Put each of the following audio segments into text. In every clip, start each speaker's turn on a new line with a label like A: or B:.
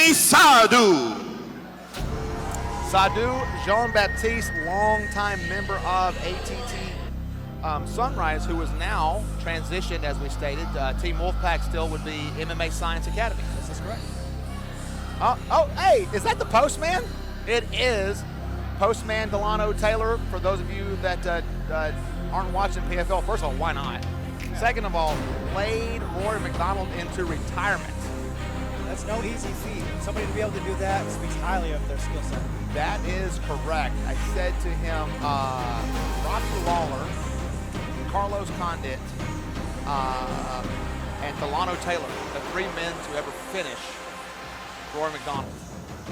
A: me Sadhu.
B: Sadhu Jean-Baptiste, longtime member of ATT Sunrise, who is now transitioned, as we stated. Team Wolfpack still would be MMA Science Academy.
C: This is correct.
B: Oh, hey, is that the Postman? It is Postman Delano Taylor. For those of you that aren't watching PFL, first of all, why not? Second of all, played Rory McDonald into retirement.
C: That's no easy feat. Somebody to be able to do that speaks highly of their skill set.
B: That is correct. I said to him, Rocky Lawler, Carlos Condit, and Delano Taylor, the three men to ever finish Rory McDonald.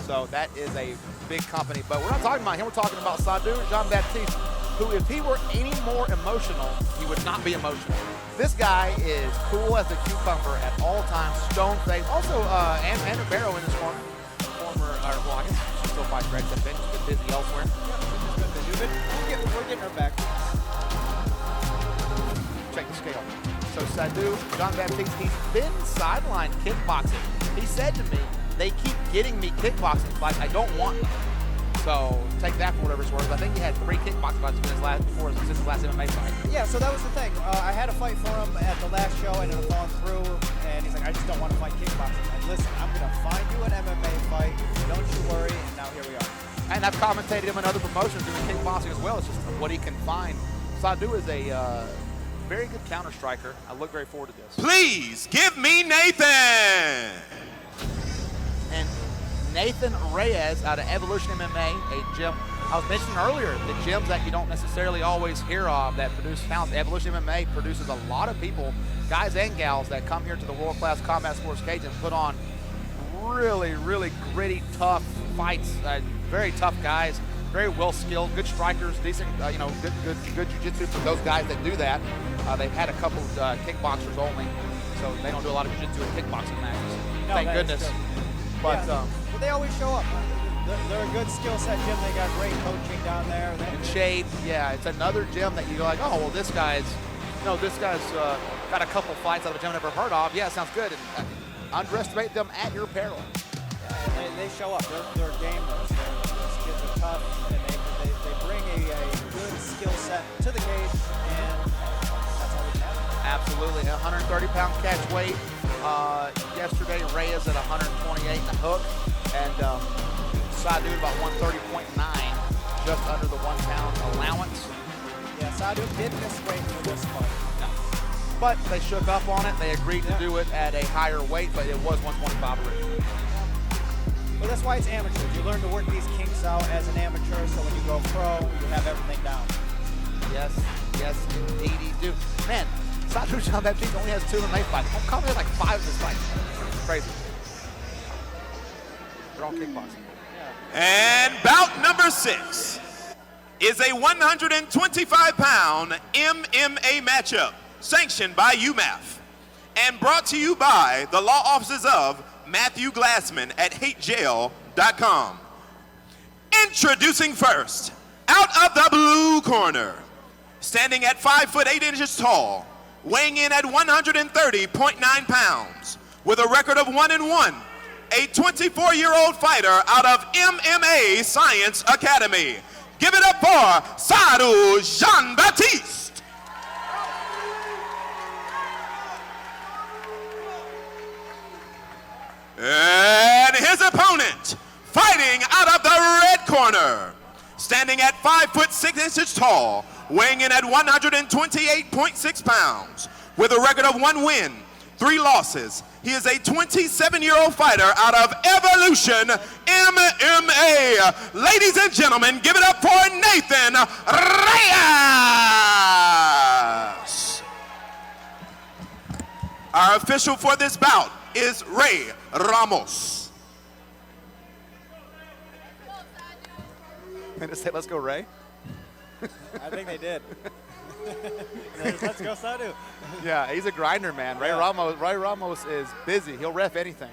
B: So that is a big company. But we're not talking about him. We're talking about Sadhu Jean-Baptiste, who, if he were any more emotional, he would not be emotional. This guy is cool as a cucumber at all times, stone face. Also, Andrew Barrow in his former, well, I guess she still fights for XFN. She's been busy elsewhere.
C: We're getting her back.
B: Check the scale. So Sadhu Jean-Baptiste, he's been sidelined kickboxing. He said to me, they keep getting me kickboxing fights. I don't want them. So take that for whatever it's worth. I think he had 3 kickboxing fights since his last MMA fight.
C: Yeah, so that was the thing. I had a fight for him at the last show, and it had fallen through, and he's like, I just don't want to fight kickboxing. And listen, I'm going to find you an MMA fight. Don't you worry, and now here we are.
B: And I've commentated him in other promotions doing kickboxing as well. It's just what he can find. Sadhu is a very good counter striker. I look very forward to this.
A: Please give me Nathan.
B: And Nathan Reyes out of Evolution MMA, a gym. I was mentioning earlier, the gyms that you don't necessarily always hear of that produce talent. Evolution MMA produces a lot of people, guys and gals, that come here to the world-class combat sports cage and put on really, really gritty, tough fights. Very tough guys, very well-skilled, good strikers, decent, good jiu-jitsu for those guys that do that. They've had a couple of kickboxers only, so they don't do a lot of jiu-jitsu and kickboxing matches.
C: No,
B: thank goodness.
C: But they always show up. They're a good skill set gym. They got great coaching down there.
B: In shape, yeah. It's another gym that you go like, oh, well, this guy's got a couple fights out of a gym I've never heard of. Yeah, sounds good. And underestimate them at your peril.
C: Yeah, they show up. They're gamers. Those kids are tough, and they bring a good skill set to the cage, and that's all we have.
B: Absolutely. 130-pound catch weight. Yesterday, Reyes at 128 and a hook, and Sadhu about 130.9, just under the 1 pound allowance.
C: Yeah, Sadhu did miss weight for this fight.
B: No. But they shook up on it. They agreed to do it at a higher weight, but it was 125 originally.
C: Well, that's why it's amateurs. You learn to work these kinks out as an amateur, so when you go pro, you have everything down.
B: Yes, indeed you do. Man, Sadhu Jean-Baptiste only has 2 MMA fights. Homecoming has like 5 of his fights. It's crazy. They're all kickboxing.
A: And bout number 6 is a 125-pound MMA matchup sanctioned by UMAF and brought to you by the law offices of Matthew Glassman at hatejail.com. Introducing first, out of the blue corner, standing at 5 foot 8 inches tall, weighing in at 130.9 pounds, with a record of 1-1, a 24-year-old fighter out of MMA Science Academy. Give it up for Sadhu Jean-Baptiste. And his opponent, fighting out of the red corner, standing at 5 foot 6 inches tall, weighing in at 128.6 pounds, with a record of 1 win, 3 losses. He is a 27-year-old fighter out of Evolution MMA. Ladies and gentlemen, give it up for Nathan Reyes. Our official for this bout is Ray Ramos.
B: Can I say, let's go, Ray?
C: I think they did. Let's go, Sadhu.
B: Yeah, he's a grinder, man. Ray Ramos is busy. He'll ref anything.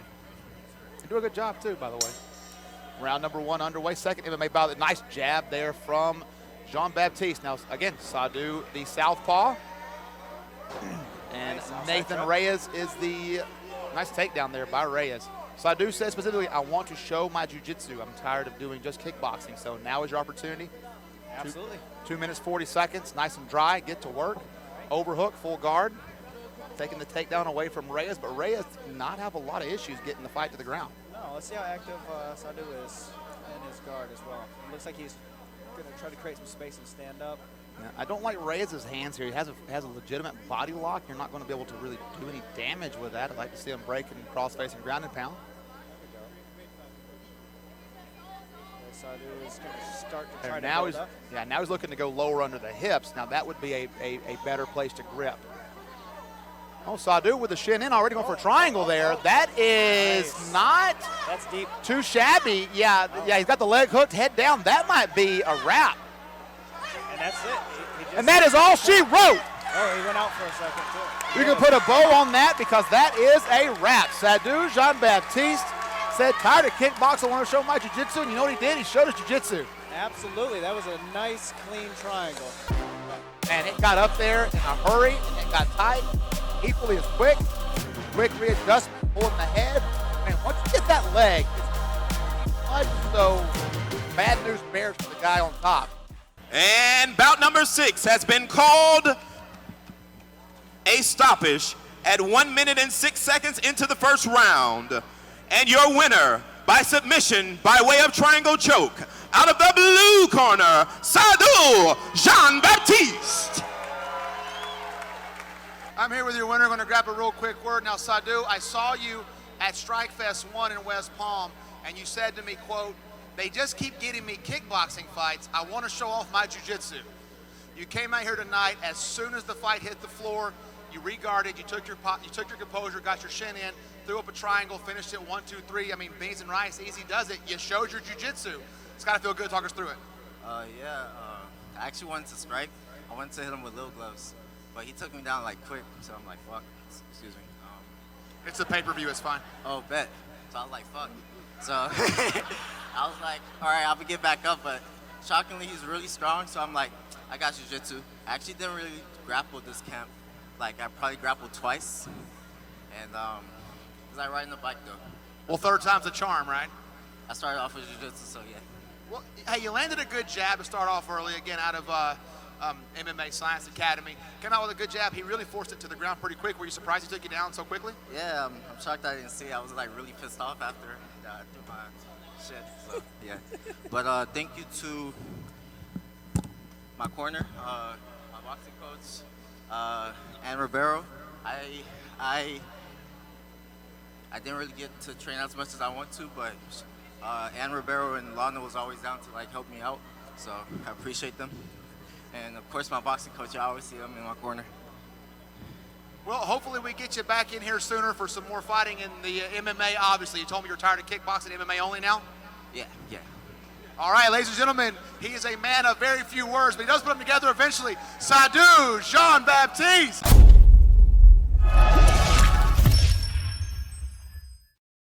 B: He do a good job, too, by the way. Round number 1 underway. Second MMA bout. Nice jab there from Jean-Baptiste. Now, again, Sadhu, the southpaw. And Nathan Reyes is the nice takedown there by Reyes. Sadhu said specifically, I want to show my jiu-jitsu. I'm tired of doing just kickboxing. So now is your opportunity.
C: Absolutely.
B: 2 minutes, 40 seconds, nice and dry, get to work. Overhook, full guard. Taking the takedown away from Reyes, but Reyes did not have a lot of issues getting the fight to the ground.
C: No, let's see how active Sadhu is in his guard as well. It looks like he's going to try to create some space and stand up.
B: Yeah, I don't like Reyes' hands here. He has a legitimate body lock. You're not going to be able to really do any damage with that. I'd like to see him break and cross-face and ground and pound.
C: Sadhu is going to start to try
B: And
C: to
B: now
C: build
B: he's,
C: up.
B: yeah, now he's looking to go lower under the hips. Now that would be a better place to grip. Oh, Sadhu with the shin in, already going for a triangle there. That is not
C: That's deep.
B: too shabby. Yeah, he's got the leg hooked, head down. That might be a wrap.
C: And that's it. He just,
B: And that is all she wrote.
C: oh, he went out for a second, too.
B: You can put a bow on that because that is a wrap. Sadhu Jean-Baptiste said, tired of kickboxing, I want to show my jiu-jitsu. And you know what he did? He showed his jiu-jitsu.
C: Absolutely. That was a nice, clean triangle.
B: And it got up there in a hurry, and it got tight. Equally as quick readjustment, pulling the head. Man, once you get that leg, it's much so bad news bears for the guy on top.
A: And bout number 6 has been called a stoppage at 1 minute and 6 seconds into the first round. And your winner by submission by way of triangle choke, out of the blue corner, Sadhu Jean-Baptiste.
D: I'm here with your winner. I'm going to grab a real quick word. Now, Sadhu, I saw you at Strike Fest 1 in West Palm, and you said to me, quote, they just keep getting me kickboxing fights. I want to show off my jiu-jitsu. You came out here tonight. As soon as the fight hit the floor, you regarded, you took your composure, got your shin in, threw up a triangle, finished it 1, 2, 3. I mean, beans and rice, easy does it. You showed your jiu-jitsu. It's got to feel good. Talk us through it.
E: I actually wanted to strike. I wanted to hit him with little gloves, but he took me down like quick, so I'm like, fuck, excuse me.
D: It's a pay-per-view. It's fine.
E: Oh, bet. So I was like, fuck. So I was like, all right, I'll get back up, but shockingly, he's really strong, so I'm like, I got jiu-jitsu. I actually didn't really grapple this camp. Like, I probably grappled twice, and was I riding the bike, though?
D: Well, third time's a charm, right?
E: I started off with jiu-jitsu, so yeah.
D: Well, hey, you landed a good jab to start off early, again, out of MMA Science Academy. Came out with a good jab. He really forced it to the ground pretty quick. Were you surprised he took you down so quickly?
E: Yeah, I'm shocked I didn't see. I was like really pissed off after I threw my shit. So yeah, but thank you to my corner, my boxing coach, Ann Ribeiro. I didn't really get to train as much as I want to, but Ann Ribeiro and Lana was always down to like help me out. So I appreciate them. And of course, my boxing coach, I always see him in my corner.
D: Well, hopefully we get you back in here sooner for some more fighting in the MMA, obviously. You told me you're tired of kickboxing, MMA only now?
E: Yeah.
D: All right, ladies and gentlemen, he is a man of very few words, but he does put them together eventually. Sadhu Jean-Baptiste.